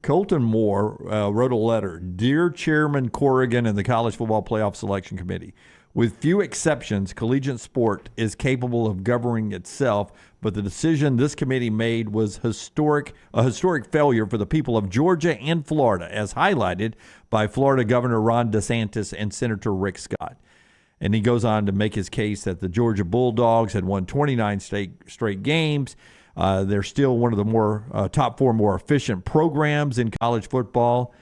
Colton Moore wrote a letter. Dear Chairman Corrigan and the College Football Playoff Selection Committee, with few exceptions, collegiate sport is capable of governing itself, but the decision this committee made was a historic failure for the people of Georgia and Florida, as highlighted by Florida Governor Ron DeSantis and Senator Rick Scott. And he goes on to make his case that the Georgia Bulldogs had won 29 straight games. They're still one of the top four more efficient programs in college football.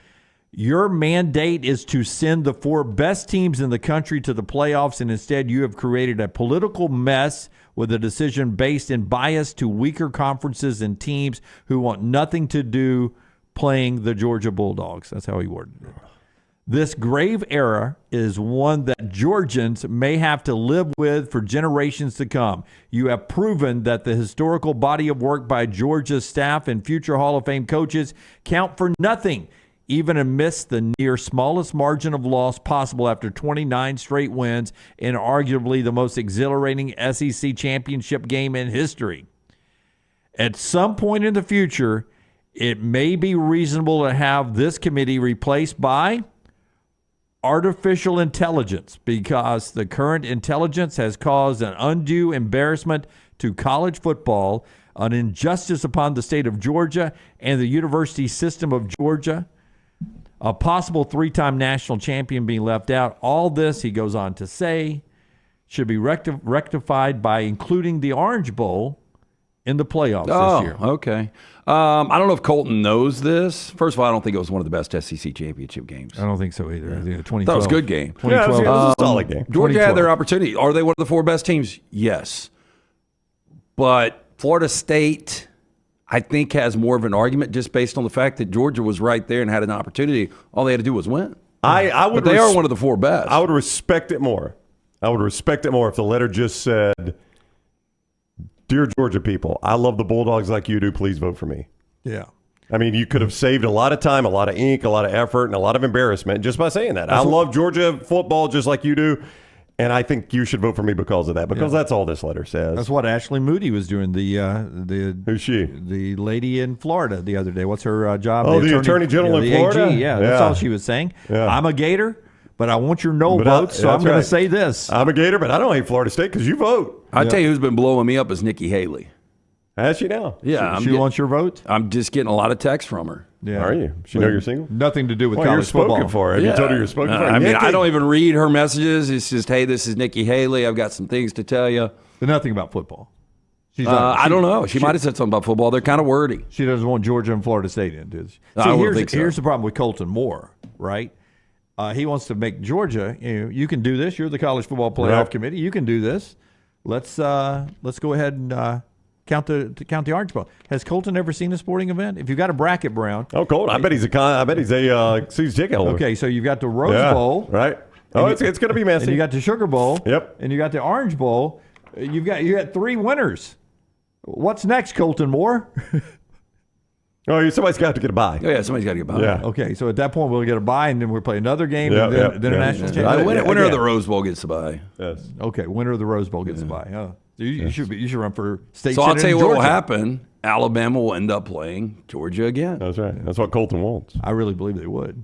Your mandate is to send the four best teams in the country to the playoffs, and instead you have created a political mess with a decision based in bias to weaker conferences and teams who want nothing to do playing the Georgia Bulldogs. That's how he worded it. This grave error is one that Georgians may have to live with for generations to come. You have proven that the historical body of work by Georgia's staff and future Hall of Fame coaches count for nothing, even amidst the near smallest margin of loss possible after 29 straight wins in arguably the most exhilarating SEC championship game in history. At some point in the future, it may be reasonable to have this committee replaced by artificial intelligence, because the current intelligence has caused an undue embarrassment to college football, an injustice upon the state of Georgia and the university system of Georgia, a possible three-time national champion being left out. All this, he goes on to say, should be rectified by including the Orange Bowl in the playoffs this year. Okay. I don't know if Colton knows this. First of all, I don't think it was one of the best SEC championship games. I don't think so either. Yeah. 2012. That was a good game. 2012. It was a solid game. Georgia had their opportunity. Are they one of the four best teams? Yes. But Florida State, I think, has more of an argument just based on the fact that Georgia was right there and had an opportunity. All they had to do was win. But they are one of the four best. I would respect it more. If the letter just said, Dear Georgia people, I love the Bulldogs like you do. Please vote for me. Yeah. I mean, you could have saved a lot of time, a lot of ink, a lot of effort, and a lot of embarrassment just by saying that. I love Georgia football just like you do, and I think you should vote for me because of that, because that's all this letter says. That's what Ashley Moody was doing. Who's she? The lady in Florida the other day. What's her job? Oh, the Attorney General in Florida? AG. Yeah, that's all she was saying. Yeah. I'm a Gator, but I want your no vote, so I'm going to say this. I'm a Gator, but I don't hate Florida State because you vote. I tell you who's been blowing me up is Nikki Haley. Has she now? Yeah. She wants your vote? I'm just getting a lot of texts from her. Yeah. Are you? She know you're single? Nothing to do with college you're spoken football. For her. Have you told her you're spoken for her? I mean, I don't even read her messages. It's just, hey, this is Nikki Haley. I've got some things to tell you. But nothing about football. I don't know. She might have said something about football. They're kind of wordy. She doesn't want Georgia and Florida State in, does she? Here's the problem with Colton Moore, right? He wants to make Georgia, you can do this. You're the College Football Playoff Committee. You can do this. Let's go ahead and count the Orange Bowl. Has Colton ever seen a sporting event? If you've got a bracket, Brown. Oh, Colton. I bet he's a season ticket holder. Okay, so you've got the Rose Bowl, right? Oh, it's going to be messy. And you got the Sugar Bowl. Yep. And you got the Orange Bowl. You got three winners. What's next, Colton Moore? Oh, somebody's got to get a bye. Oh, yeah, somebody's got to get a bye. Yeah. Okay, so at that point, we'll get a bye, and then we'll play another game, and then a national championship. Winner of the Rose Bowl gets a bye. Yes. Okay, winner of the Rose Bowl gets a bye. Oh. You should run for state. So I'll tell you what will happen. Alabama will end up playing Georgia again. That's right. That's what Colton wants. I really believe they would.